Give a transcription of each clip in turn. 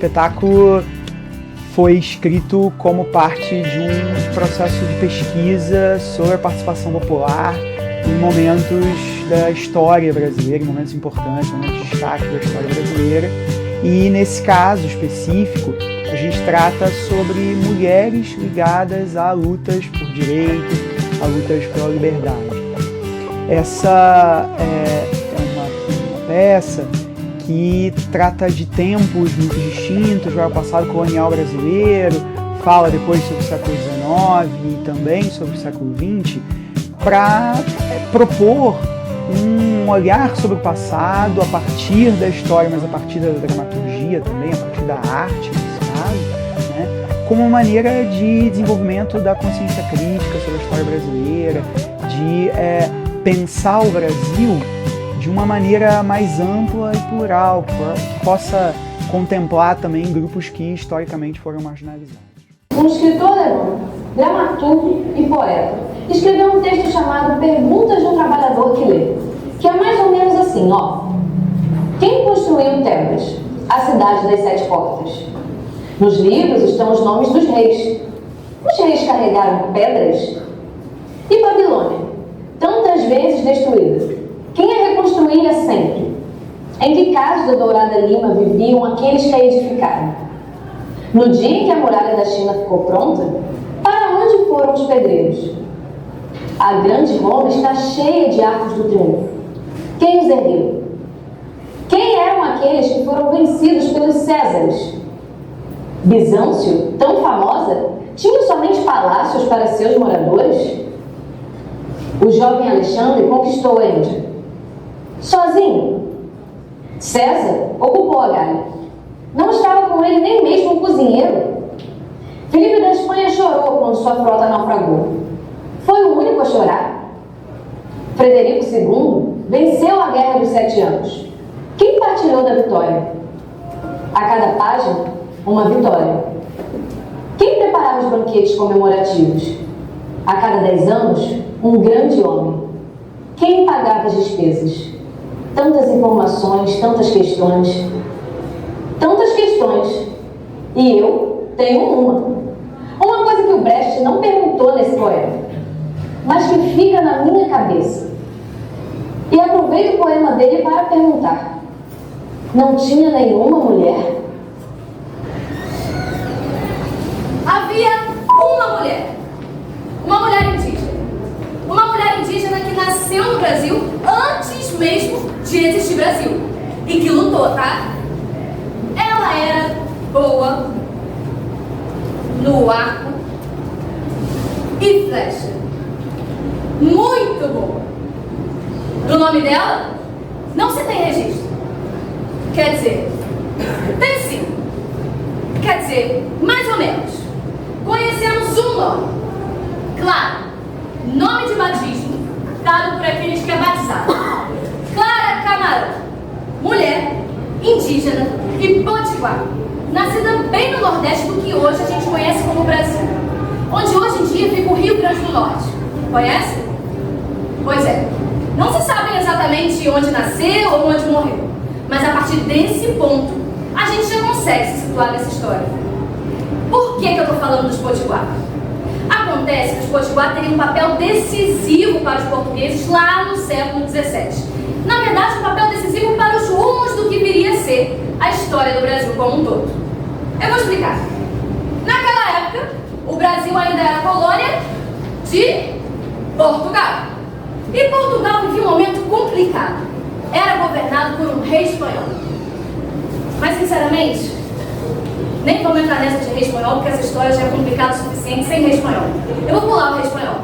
espetáculo foi escrito como parte de um processo de pesquisa sobre a participação popular em momentos da história brasileira, em momentos importantes, momentos de destaque da história brasileira. E nesse caso específico, a gente trata sobre mulheres ligadas a lutas por direitos, a lutas pela liberdade. Essa é uma peça que trata de tempos muito distintos, vai ao passado colonial brasileiro, fala depois sobre o século XIX e também sobre o século XX, para propor um olhar sobre o passado a partir da história, mas a partir da dramaturgia também, a partir da arte, nesse caso, né, como uma maneira de desenvolvimento da consciência crítica sobre a história brasileira, de pensar o Brasil de uma maneira mais ampla e plural, que possa contemplar também grupos que historicamente foram marginalizados. Um escritor alemão, dramaturgo e poeta, escreveu um texto chamado Perguntas de um Trabalhador que Lê, que é mais ou menos assim, ó. Quem construiu Tebas, a cidade das 7 portas? Nos livros estão os nomes dos reis. Os reis carregaram pedras? E Babilônia, tantas vezes destruída, quem a reconstruía sempre? Em que casa da Dourada Lima viviam aqueles que a edificaram? No dia em que a muralha da China ficou pronta, para onde foram os pedreiros? A grande Roma está cheia de arcos do triunfo. Quem os ergueu? Quem eram aqueles que foram vencidos pelos Césares? Bizâncio, tão famosa, tinha somente palácios para seus moradores? O jovem Alexandre conquistou a Índia sozinho. César ocupou a Gália. Não estava com ele nem mesmo o cozinheiro. Filipe da Espanha chorou quando sua frota naufragou. Foi o único a chorar. Frederico II venceu a Guerra dos 7 Anos. Quem partilhou da vitória? A cada página, uma vitória. Quem preparava os banquetes comemorativos? A cada 10 anos, um grande homem. Quem pagava as despesas? Tantas informações, tantas questões. Tantas questões. E eu tenho uma. Uma coisa que o Brecht não perguntou nesse poema, mas que fica na minha cabeça. E aproveito o poema dele para perguntar. Não tinha nenhuma mulher? Havia uma mulher. Uma mulher indígena. Uma mulher indígena que nasceu no Brasil antes mesmo de existir Brasil. E que lutou, tá? Ela era boa no arco e flecha. Muito boa. Do nome dela, não se tem registro. Quer dizer, tem sim. Quer dizer, mais ou menos. Conhecemos um nome. Claro, nome de batismo dado por aqueles que é batizado. Clara Camarão, mulher, indígena e potiguar, nascida bem no nordeste do que hoje a gente conhece como Brasil, onde hoje em dia fica o Rio Grande do Norte. Conhece? Pois é, não se sabe exatamente onde nasceu ou onde morreu, mas a partir desse ponto a gente já consegue se situar nessa história. Por que eu estou falando dos potiguar? Acontece que os potiguar teriam um papel decisivo para os portugueses lá no século XVII. Na verdade, um papel decisivo para os rumos do que viria a ser a história do Brasil como um todo. Eu vou explicar. Naquela época, o Brasil ainda era colônia de Portugal. E Portugal vivia um momento complicado. Era governado por um rei espanhol. Mas, sinceramente, nem vamos entrar nessa de rei espanhol, porque essa história já é complicada o suficiente sem rei espanhol. Eu vou pular o rei espanhol.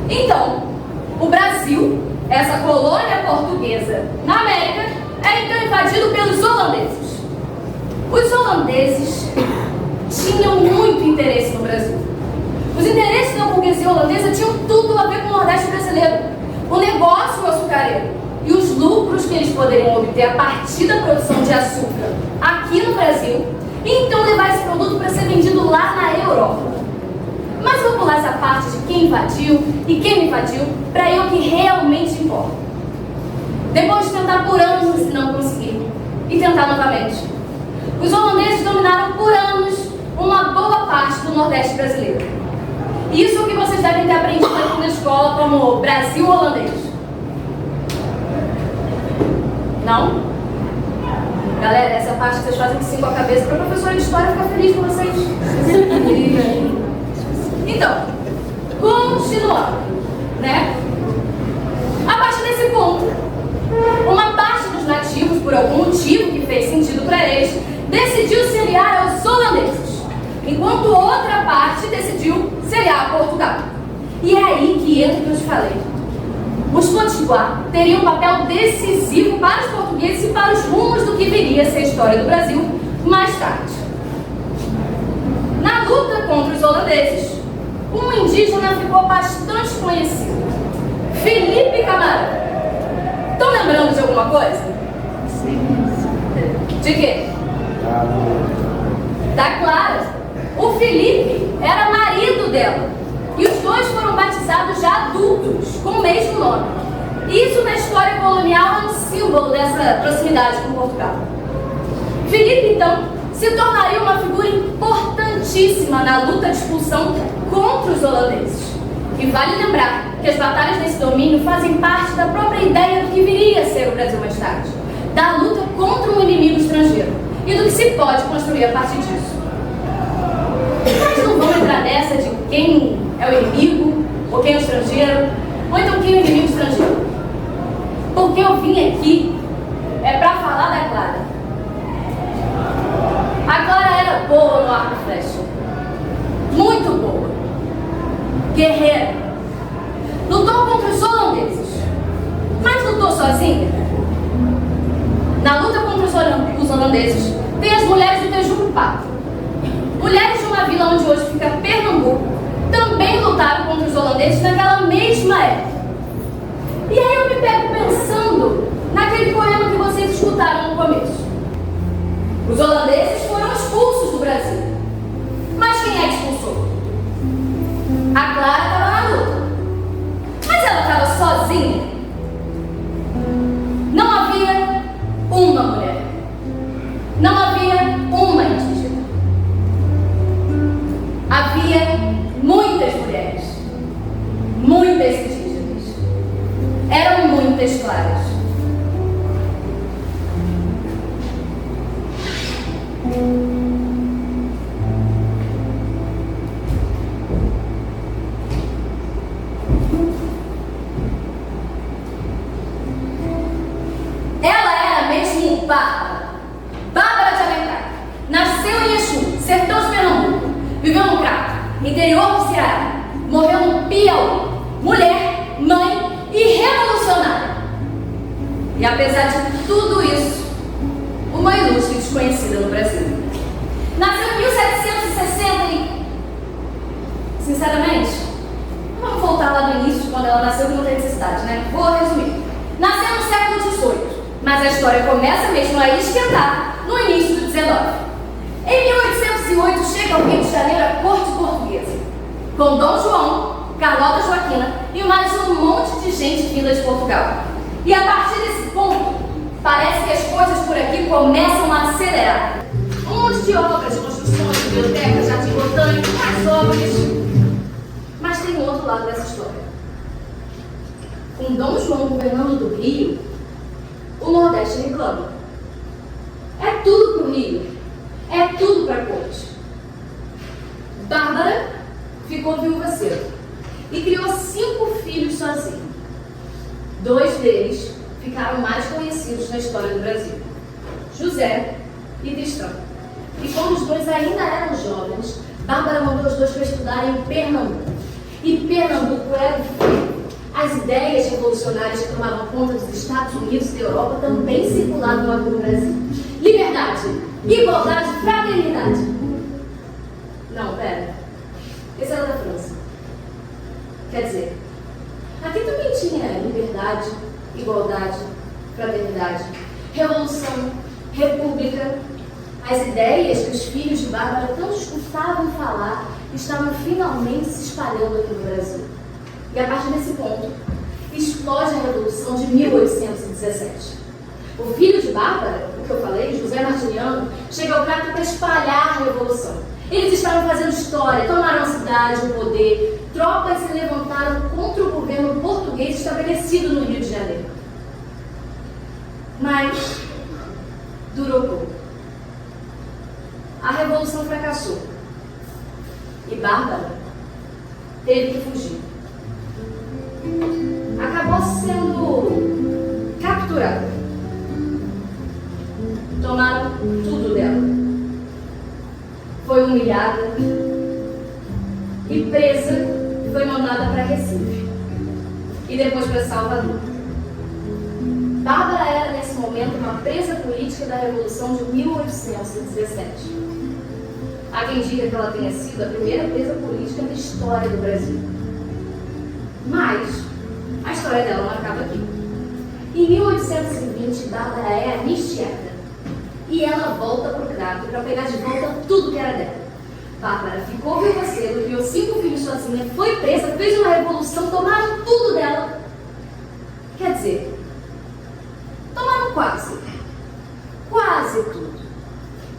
Então, o Brasil, essa colônia portuguesa na América, é então invadido pelos holandeses. Os holandeses tinham muito interesse no Brasil. Os interesses da burguesia holandesa tinham tudo a ver com o Nordeste brasileiro. O negócio açucareiro e os lucros que eles poderiam obter a partir da produção de açúcar aqui no Brasil, e então levar esse produto para ser vendido lá na Europa. Mas vou pular essa parte de quem invadiu e quem não invadiu para ir ao que realmente importa. Depois de tentar por anos não conseguir, e tentar novamente, os holandeses dominaram por anos uma boa parte do Nordeste brasileiro. Isso é o que vocês devem ter aprendido aqui na escola como Brasil holandês. Não? Galera, essa parte que vocês fazem que sim com a cabeça para a professora de história ficar feliz com vocês. Então, continuando, né? A partir desse ponto, uma parte dos nativos, por algum motivo que fez sentido para eles, decidiu se aliar aos holandeses, enquanto outra parte decidiu se aliar a Portugal. E é aí que entra o que eu te falei. Os potiguar teriam um papel decisivo para os portugueses e para os rumos do que viria a ser a história do Brasil mais tarde. Na luta contra os holandeses, um indígena ficou bastante conhecido. Felipe Camarão. Estão lembrando de alguma coisa? Sim. De quê? Da Clara. O Felipe era marido dela. E os dois foram batizados já adultos, com o mesmo nome. Isso na história colonial é um símbolo dessa proximidade com Portugal. Felipe, então, se tornaria uma figura importantíssima na luta de expulsão contra os holandeses. E vale lembrar que as batalhas nesse domínio fazem parte da própria ideia do que viria a ser o Brasil mais tarde, da luta contra um inimigo estrangeiro e do que se pode construir a partir disso. Mas não vamos entrar nessa de quem é o inimigo, ou quem é o estrangeiro, ou então quem é o inimigo estrangeiro. Porque eu vim aqui é para falar da Clara. A Clara era boa no arco e flecha. Muito boa. Guerreira. Lutou contra os holandeses. Mas lutou sozinha? Na luta contra os holandeses, tem as mulheres do Tejupá. Mulheres de uma vila onde hoje fica Pernambuco também lutaram contra os holandeses naquela mesma época. E aí eu me pego pensando naquele poema que vocês escutaram no começo. Os holandeses foram expulsos do Brasil. Mas quem é que expulsou? A Clara estava na luta. Mas ela estava sozinha. Não havia uma mulher. Não havia uma indígena. Havia muitas mulheres. Muitas indígenas. Eram muitas claras. Bárbara de Alencar. Nasceu em Exu, sertão de Pernambuco. Viveu no Crato, interior do Ceará. Morreu no Piauí. Mulher, mãe e revolucionária. E apesar de tudo isso, uma ilustre desconhecida no Brasil. Nasceu em 1760 e... Sinceramente, vamos voltar lá do início, quando ela nasceu, que não tem necessidade, né? Vou resumir. Nasceu no século XVIII. Mas a história começa mesmo a esquentar no início do XIX. Em 1808 chega ao Rio de Janeiro a corte portuguesa, com Dom João, Carlota Joaquina e mais um monte de gente vinda de Portugal. E a partir desse ponto, parece que as coisas por aqui começam a acelerar. Um monte de obras, construções, bibliotecas, jardim botânico, mais obras. Mas tem um outro lado dessa história. Com Dom João governando do Rio, o Nordeste reclama. É tudo pro Rio. É tudo pra corte. Bárbara ficou viúva cedo e criou 5 filhos sozinha. 2 deles ficaram mais conhecidos na história do Brasil: José e Tristão. E quando os 2 ainda eram jovens, Bárbara mandou os 2 para estudar em Pernambuco. E Pernambuco era o frio. As ideias revolucionárias que tomavam conta dos Estados Unidos e da Europa também circulavam aqui no Brasil. Liberdade, igualdade, fraternidade. Não, pera. Esse era da França. Quer dizer, aqui também tinha liberdade, igualdade, fraternidade, revolução, república. As ideias que os filhos de Bárbara tanto escutavam falar estavam finalmente se espalhando aqui no Brasil. E a partir desse ponto, explode a Revolução de 1817. O filho de Bárbara, que eu falei, José Martiniano, chega ao prato para espalhar a revolução. Eles estavam fazendo história, tomaram a cidade, o poder, tropas se levantaram contra o governo português estabelecido no Rio de Janeiro. Mas durou pouco. A revolução fracassou e Bárbara teve que fugir. Acabou sendo capturada. Tomaram tudo dela. Foi humilhada e presa e foi mandada para Recife e depois para Salvador. Bárbara era nesse momento uma presa política da Revolução de 1817. Há quem diga que ela tenha sido a primeira presa política da história do Brasil. Mas a história dela não acaba aqui. Em 1820, Bárbara é anistiada e ela volta para o Crato para pegar de volta tudo que era dela. Bárbara ficou viúva cedo, criou 5 filhos sozinha, foi presa, fez uma revolução, tomaram tudo dela. Quer dizer, tomaram quase tudo.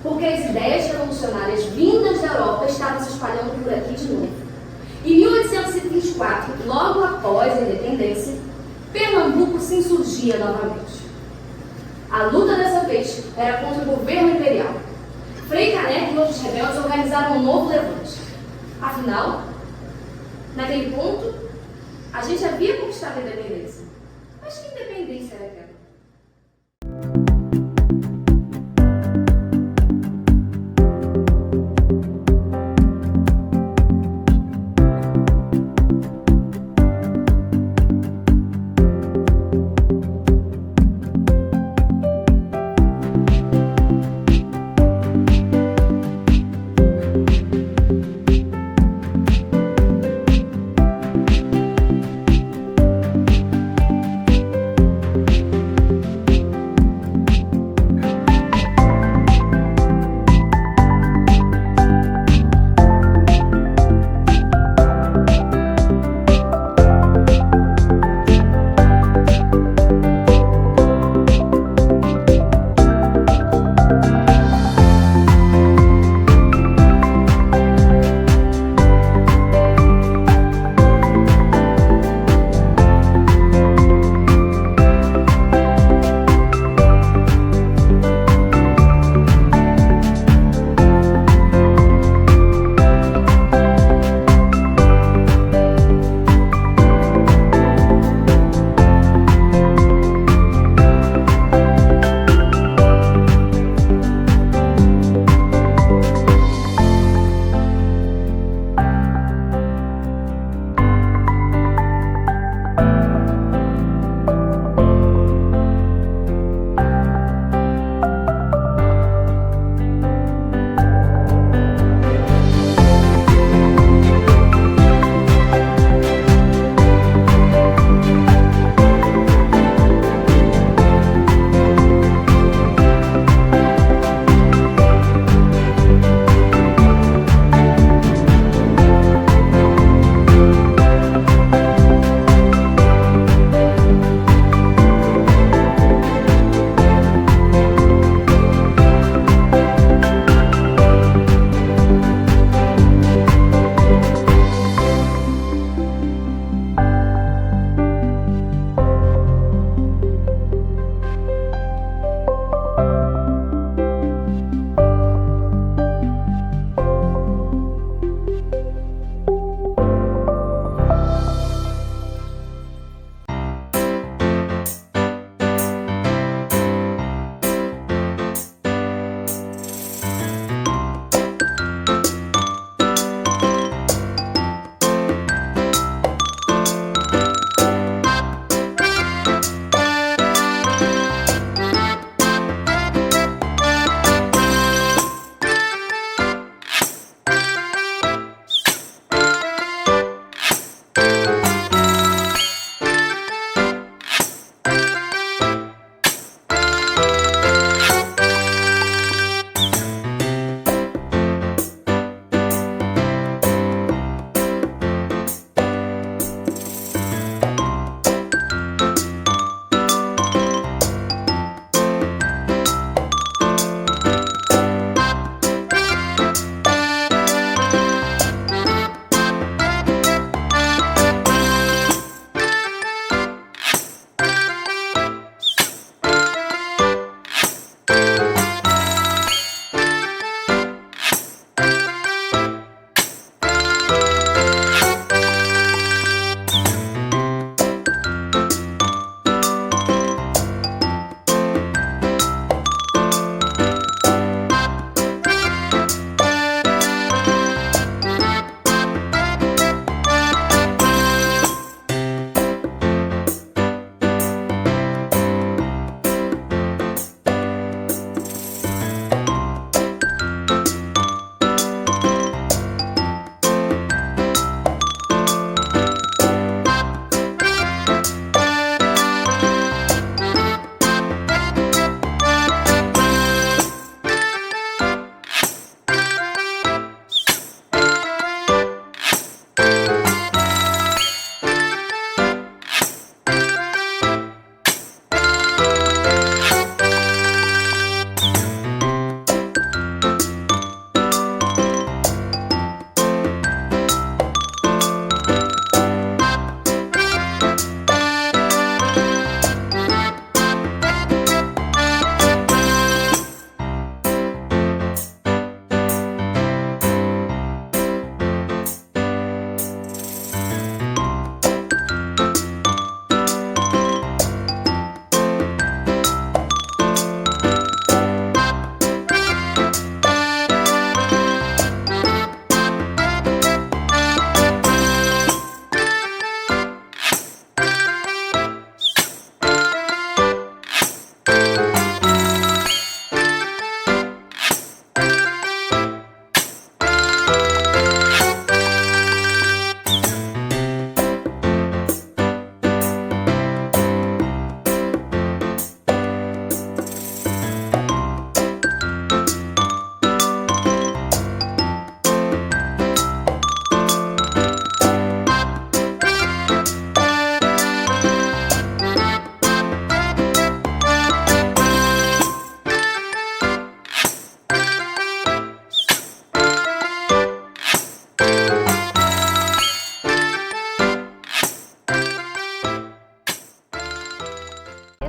Porque as ideias revolucionárias vindas da Europa estavam se espalhando por aqui de novo. Em 1824, logo após a independência, Pernambuco se insurgia novamente. A luta dessa vez era contra o governo imperial. Frei Caneca e outros rebeldes organizaram um novo levante. Afinal, naquele ponto, a gente havia conquistado a independência. Mas que independência era aquela?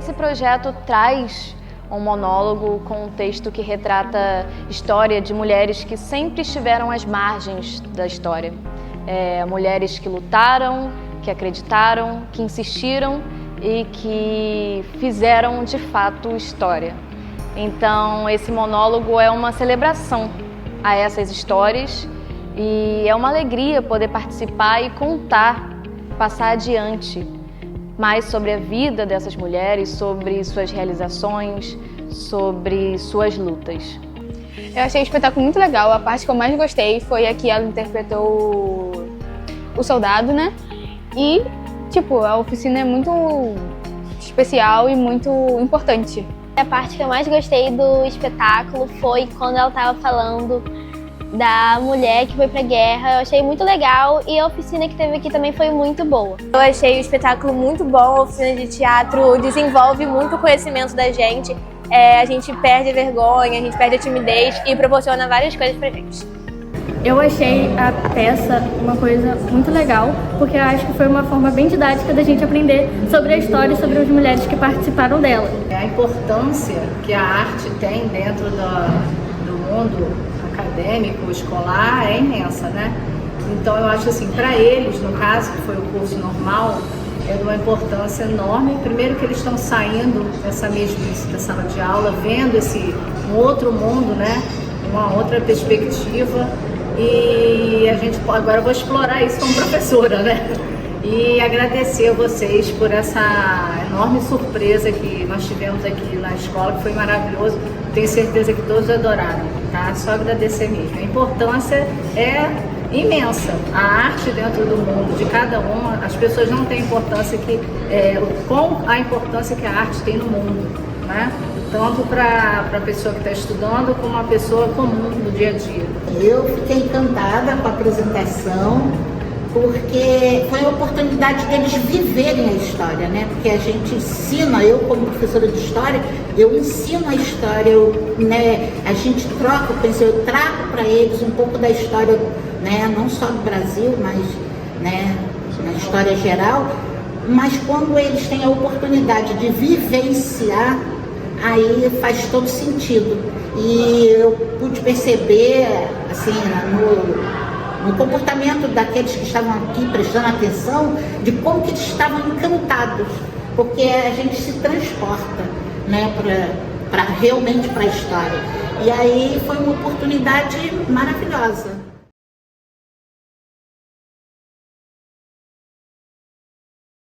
Esse projeto traz um monólogo com um texto que retrata história de mulheres que sempre estiveram às margens da história. Mulheres que lutaram, que acreditaram, que insistiram e que fizeram de fato história. Então esse monólogo é uma celebração a essas histórias e é uma alegria poder participar e contar, passar adiante mais sobre a vida dessas mulheres, sobre suas realizações, sobre suas lutas. Eu achei o espetáculo muito legal. A parte que eu mais gostei foi a que ela interpretou o soldado, né? E, a oficina é muito especial e muito importante. A parte que eu mais gostei do espetáculo foi quando ela estava falando da mulher que foi pra guerra. Eu achei muito legal e a oficina que teve aqui também foi muito boa. Eu achei o espetáculo muito bom, a oficina de teatro desenvolve muito conhecimento da gente. A gente perde a vergonha, a gente perde a timidez e proporciona várias coisas pra gente. Eu achei a peça uma coisa muito legal, porque eu acho que foi uma forma bem didática da gente aprender sobre a história e sobre as mulheres que participaram dela. A importância que a arte tem dentro do mundo acadêmico, escolar, é imensa, né? Então eu acho assim, para eles, no caso, que foi o curso normal, é de uma importância enorme. Primeiro que eles estão saindo dessa mesmice da sala de aula, vendo um outro mundo, né? Uma outra perspectiva. E a gente agora eu vou explorar isso como professora, né? E agradecer a vocês por essa enorme surpresa que nós tivemos aqui na escola, que foi maravilhoso. Tenho certeza que todos adoraram, tá? Só agradecer mesmo. A importância é imensa. A arte dentro do mundo de cada uma, as pessoas não têm importância com a importância que a arte tem no mundo, né? Tanto para a pessoa que está estudando, como a pessoa comum do dia a dia. Eu fiquei encantada com a apresentação, porque foi a oportunidade deles viverem a história, né? Porque a gente ensina, eu como professora de história, eu ensino a história, a gente troca, eu trago para eles um pouco da história, né? Não só do Brasil, mas na história geral, mas quando eles têm a oportunidade de vivenciar, aí faz todo sentido. E eu pude perceber, assim, no comportamento daqueles que estavam aqui prestando atenção, de como que eles estavam encantados, porque a gente se transporta, né, realmente para a história. E aí foi uma oportunidade maravilhosa.